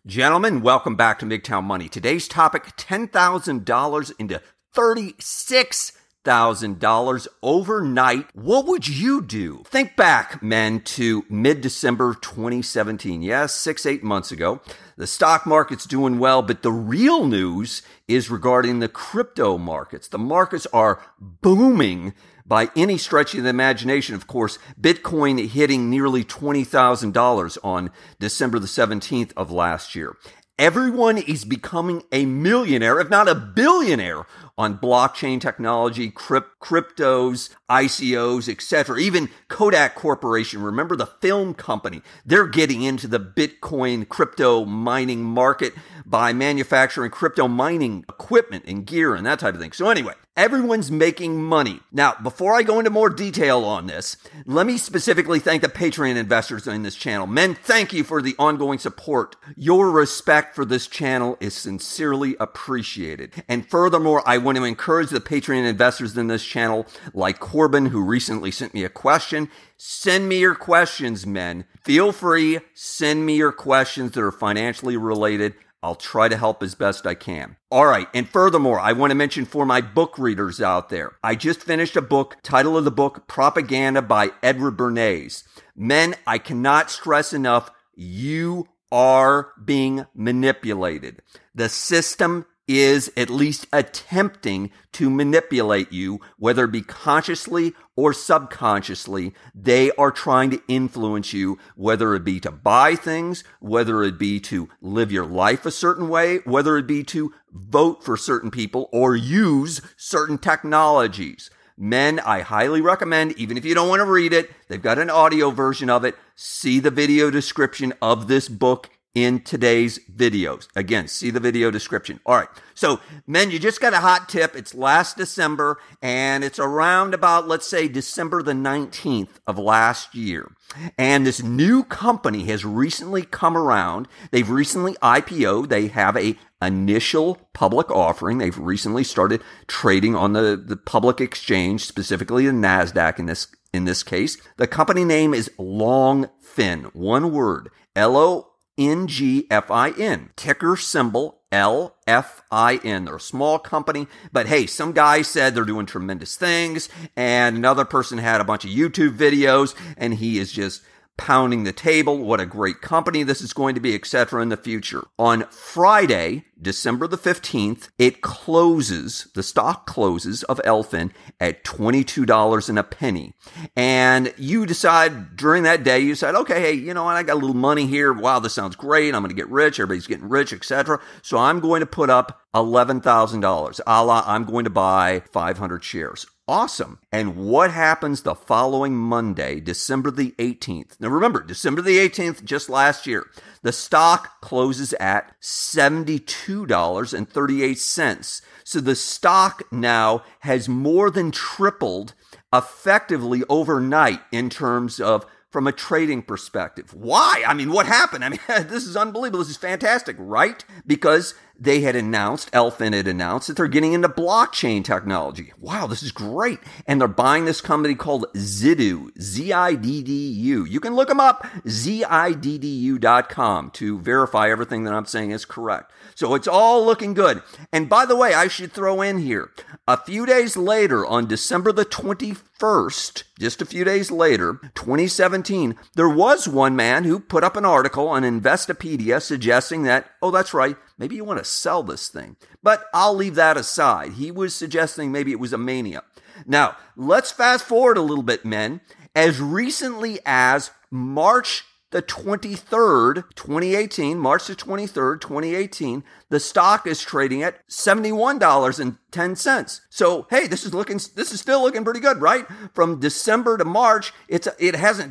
Gentlemen, welcome back to MGTOW Money. Today's topic, $10,000 into $36,000 overnight. What would you do? Think back, men, to mid-December 2017. Yes, 8 months ago. The stock market's doing well, but the real news is regarding the crypto markets. The markets are booming by any stretch of the imagination. Of course, Bitcoin hitting nearly $20,000 on December the 17th of last year. Everyone is becoming a millionaire, if not a billionaire, on blockchain technology, cryptos, ICOs, etc. Even Kodak Corporation, remember the film company, they're getting into the Bitcoin crypto mining market by manufacturing crypto mining equipment and gear and that type of thing. So anyway, everyone's making money. Now, before I go into more detail on this, let me specifically thank the Patreon investors in this channel. Men, thank you for the ongoing support. Your respect for this channel is sincerely appreciated. And furthermore, I want to encourage the Patreon investors in this channel, like Corbin, who recently sent me a question. Send me your questions, men. Feel free, send me your questions that are financially related. I'll try to help as best I can. All right, and furthermore, I want to mention for my book readers out there, I just finished a book, title of the book, Propaganda by Edward Bernays. Men, I cannot stress enough, you are being manipulated. The system is at least attempting to manipulate you, whether it be consciously or subconsciously. They are trying to influence you, whether it be to buy things, whether it be to live your life a certain way, whether it be to vote for certain people or use certain technologies. Men, I highly recommend, even if you don't want to read it, they've got an audio version of it. See the video description of this book in today's videos. Again, see the video description. All right. So, men, you just got a hot tip. It's last December, and it's around about, let's say, December the 19th of last year. And this new company has recently come around. They've recently IPO'd. They have a initial public offering. They've recently started trading on the public exchange, specifically the NASDAQ in this case. The company name is Longfin. One word. LONGFIN, ticker symbol LFIN. They're a small company, but hey, some guy said they're doing tremendous things, and another person had a bunch of YouTube videos, and he is just pounding the table. What a great company this is going to be, etc. in the future. On Friday, December the 15th, the stock closes of Elfin at $22 and a penny. And you decide during that day, you decide, okay, hey, you know what? I got a little money here. Wow, this sounds great. I'm going to get rich. Everybody's getting rich, etc. So I'm going to put up $11,000. I'm going to buy 500 shares. Awesome. And what happens the following Monday, December the 18th? Now remember, December the 18th, just last year, the stock closes at $72.38. So the stock now has more than tripled effectively overnight in terms of from a trading perspective. Why? I mean, what happened? I mean, this is unbelievable. This is fantastic, right? Because they had announced, Elfin had announced that they're getting into blockchain technology. Wow, this is great. And they're buying this company called Ziddu, Z-I-D-D-U. You can look them up, ziddu.com, to verify everything that I'm saying is correct. So it's all looking good. And by the way, I should throw in here, a few days later, on December the 21st, just a few days later, 2017, there was one man who put up an article on Investopedia suggesting that, oh, that's right, maybe you want to sell this thing. But I'll leave that aside. He was suggesting maybe it was a mania. Now, let's fast forward a little bit, men. As recently as March the 23rd, 2018, March the 23rd, 2018, the stock is trading at $71.10. So, hey, this is still looking pretty good, right? From December to March, it's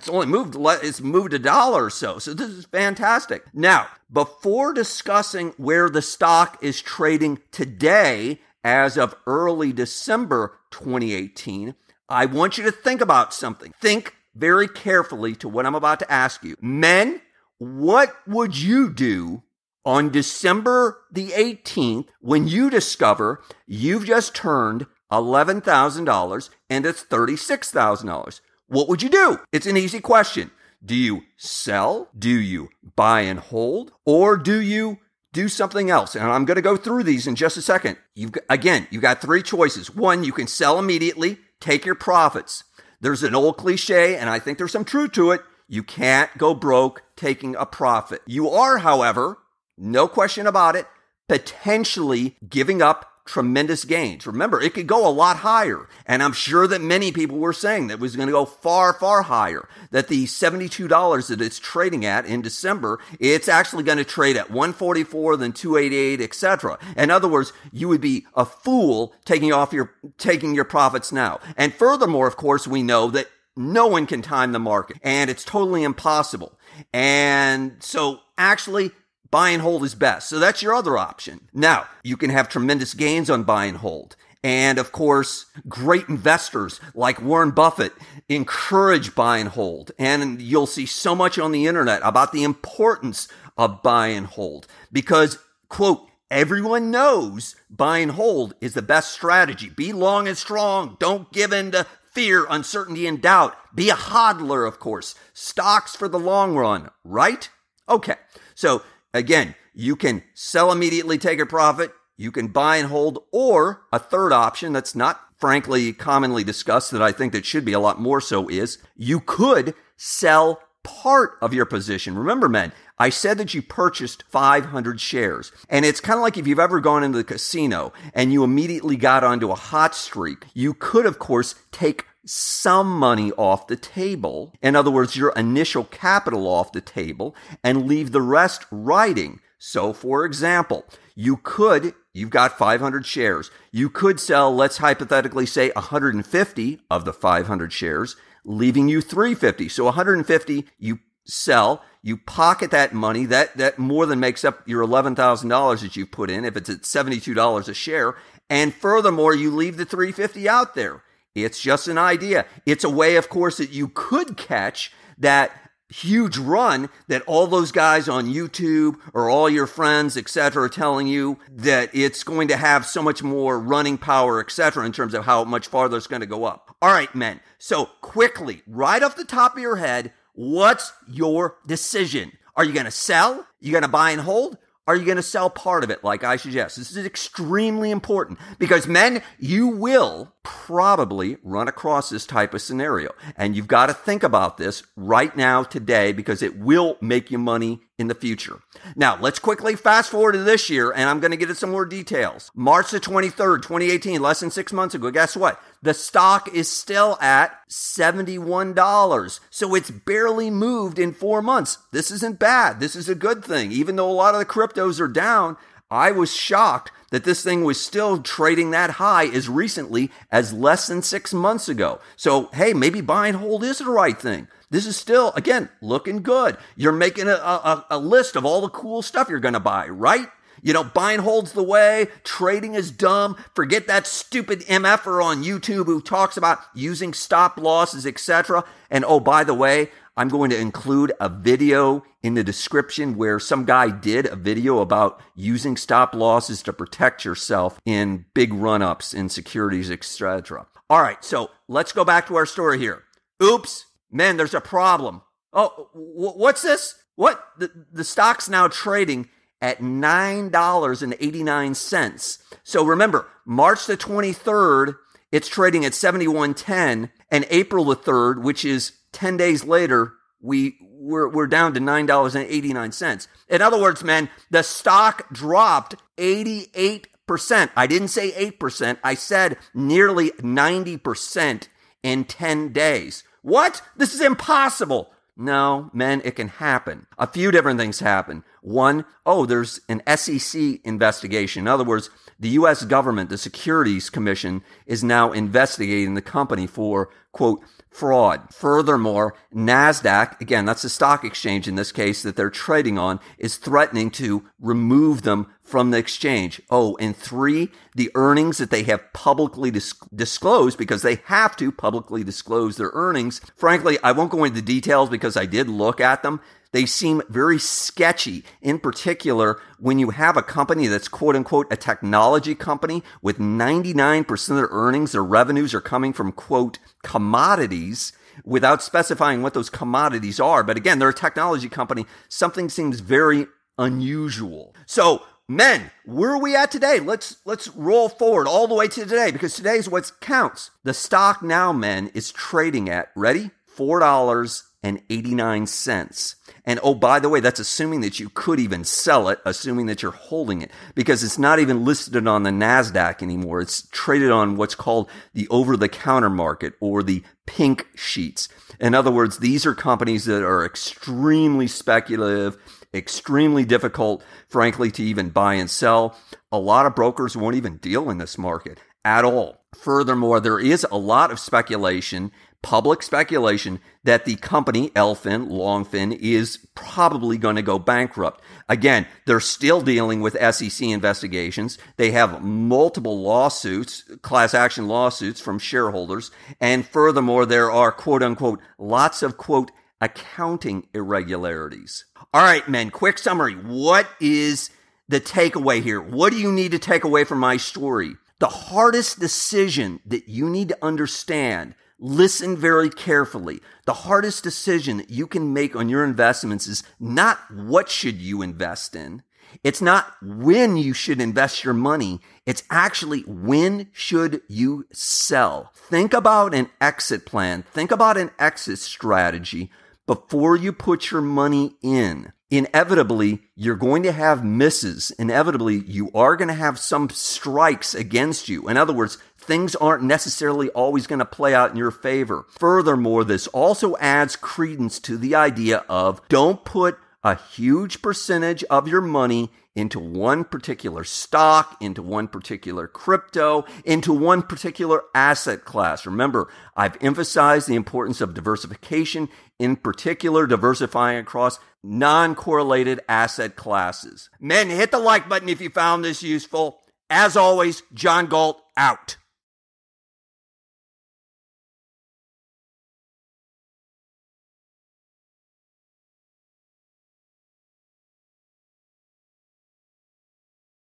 only moved $1 or so. So this is fantastic. Now, before discussing where the stock is trading today, as of early December 2018, I want you to think about something. Think very carefully to what I'm about to ask you. Men, what would you do on December the 18th when you discover you've just turned $11,000 and it's $36,000? What would you do? It's an easy question. Do you sell? Do you buy and hold? Or do you do something else? And I'm going to go through these in just a second. You've got three choices. One, you can sell immediately, take your profits. There's an old cliche, and I think there's some truth to it. You can't go broke taking a profit. You are, however, no question about it, potentially giving up tremendous gains. Remember, it could go a lot higher. And I'm sure that many people were saying that it was going to go far, far higher. That the $72 that it's trading at in December, it's actually going to trade at $144, then $288, etc. In other words, you would be a fool taking your profits now. And furthermore, of course, we know that no one can time the market, and it's totally impossible. And so actually, buy and hold is best. So that's your other option. Now, you can have tremendous gains on buy and hold. And of course, great investors like Warren Buffett encourage buy and hold. And you'll see so much on the internet about the importance of buy and hold because, quote, everyone knows buy and hold is the best strategy. Be long and strong. Don't give in to fear, uncertainty, and doubt. Be a hodler, of course. Stocks for the long run, right? Okay. So again, you can sell immediately, take a profit. You can buy and hold, or a third option that's not frankly commonly discussed that I think that should be a lot more so is you could sell part of your position. Remember, men, I said that you purchased 500 shares. And it's kind of like if you've ever gone into the casino and you immediately got onto a hot streak, you could, of course, take some money off the table. In other words, your initial capital off the table and leave the rest riding. So, for example, you've got 500 shares. You could sell, let's hypothetically say 150 of the 500 shares, leaving you 350. So 150 you sell, you pocket that money, that more than makes up your $11,000 that you've put in if it's at $72 a share. And furthermore, you leave the 350 out there. It's just an idea. It's a way, of course, that you could catch that huge run that all those guys on YouTube or all your friends, etc., are telling you that it's going to have so much more running power, etc., in terms of how much farther it's going to go up. All right, men. So quickly, right off the top of your head, what's your decision? Are you going to sell? You going to buy and hold? Are you going to sell part of it like I suggest? This is extremely important because, men, you will probably run across this type of scenario. And you've got to think about this right now, today, because it will make you money in the future. Now, let's quickly fast forward to this year, and I'm going to get into some more details. March the 23rd, 2018, less than 6 months ago, guess what? The stock is still at $71. So it's barely moved in 4 months. This isn't bad. This is a good thing. Even though a lot of the cryptos are down, I was shocked that this thing was still trading that high as recently as less than 6 months ago. So, hey, maybe buy and hold is the right thing. This is still, again, looking good. You're making a list of all the cool stuff you're going to buy, right? You know, buy and hold's the way. Trading is dumb. Forget that stupid MFer on YouTube who talks about using stop losses, etc. And oh, by the way, I'm going to include a video in the description where some guy did a video about using stop losses to protect yourself in big run-ups in securities, etc. All right, so let's go back to our story here. Oops, man, there's a problem. Oh, what's this? What? The stock's now trading at $9.89. So remember, March the 23rd, it's trading at $71.10, and April the 3rd, which is 10 days later, we're down to $9.89. In other words, man, the stock dropped 88%. I didn't say 8%. I said nearly 90% in 10 days. What? This is impossible. No, men, it can happen. A few different things happen. One, there's an SEC investigation. In other words, the U.S. government, the Securities Commission, is now investigating the company for, quote, fraud. Furthermore, NASDAQ, again, that's the stock exchange in this case that they're trading on, is threatening to remove them from the exchange. And 3, the earnings that they have publicly disclosed, because they have to publicly disclose their earnings. Frankly, I won't go into details because I did look at them. They seem very sketchy, in particular when you have a company that's quote-unquote a technology company with 99% of their earnings, their revenues are coming from, quote, commodities, without specifying what those commodities are. But again, they're a technology company. Something seems very unusual. So, men, where are we at today? Let's roll forward all the way to today, because today is what counts. The stock now, men, is trading at, ready? $4.89. And oh, by the way, that's assuming that you could even sell it, assuming that you're holding it, because it's not even listed on the NASDAQ anymore. It's traded on what's called the over-the-counter market, or the pink sheets. In other words, these are companies that are extremely speculative, extremely difficult, frankly, to even buy and sell. A lot of brokers won't even deal in this market at all. Furthermore, there is a lot of speculation, public speculation, that the company, Longfin, is probably going to go bankrupt. Again, they're still dealing with SEC investigations. They have multiple lawsuits, class action lawsuits from shareholders. And furthermore, there are, quote unquote, lots of, quote, accounting irregularities. All right, men, quick summary. What is the takeaway here? What do you need to take away from my story? The hardest decision that you need to understand, listen very carefully. The hardest decision that you can make on your investments is not what should you invest in. It's not when you should invest your money. It's actually when should you sell. Think about an exit plan. Think about an exit strategy before you put your money in. Inevitably, you're going to have misses. Inevitably, you are going to have some strikes against you. In other words, things aren't necessarily always going to play out in your favor. Furthermore, this also adds credence to the idea of don't put a huge percentage of your money into one particular stock, into one particular crypto, into one particular asset class. Remember, I've emphasized the importance of diversification, in particular diversifying across non-correlated asset classes. Men, hit the like button if you found this useful. As always, John Galt out.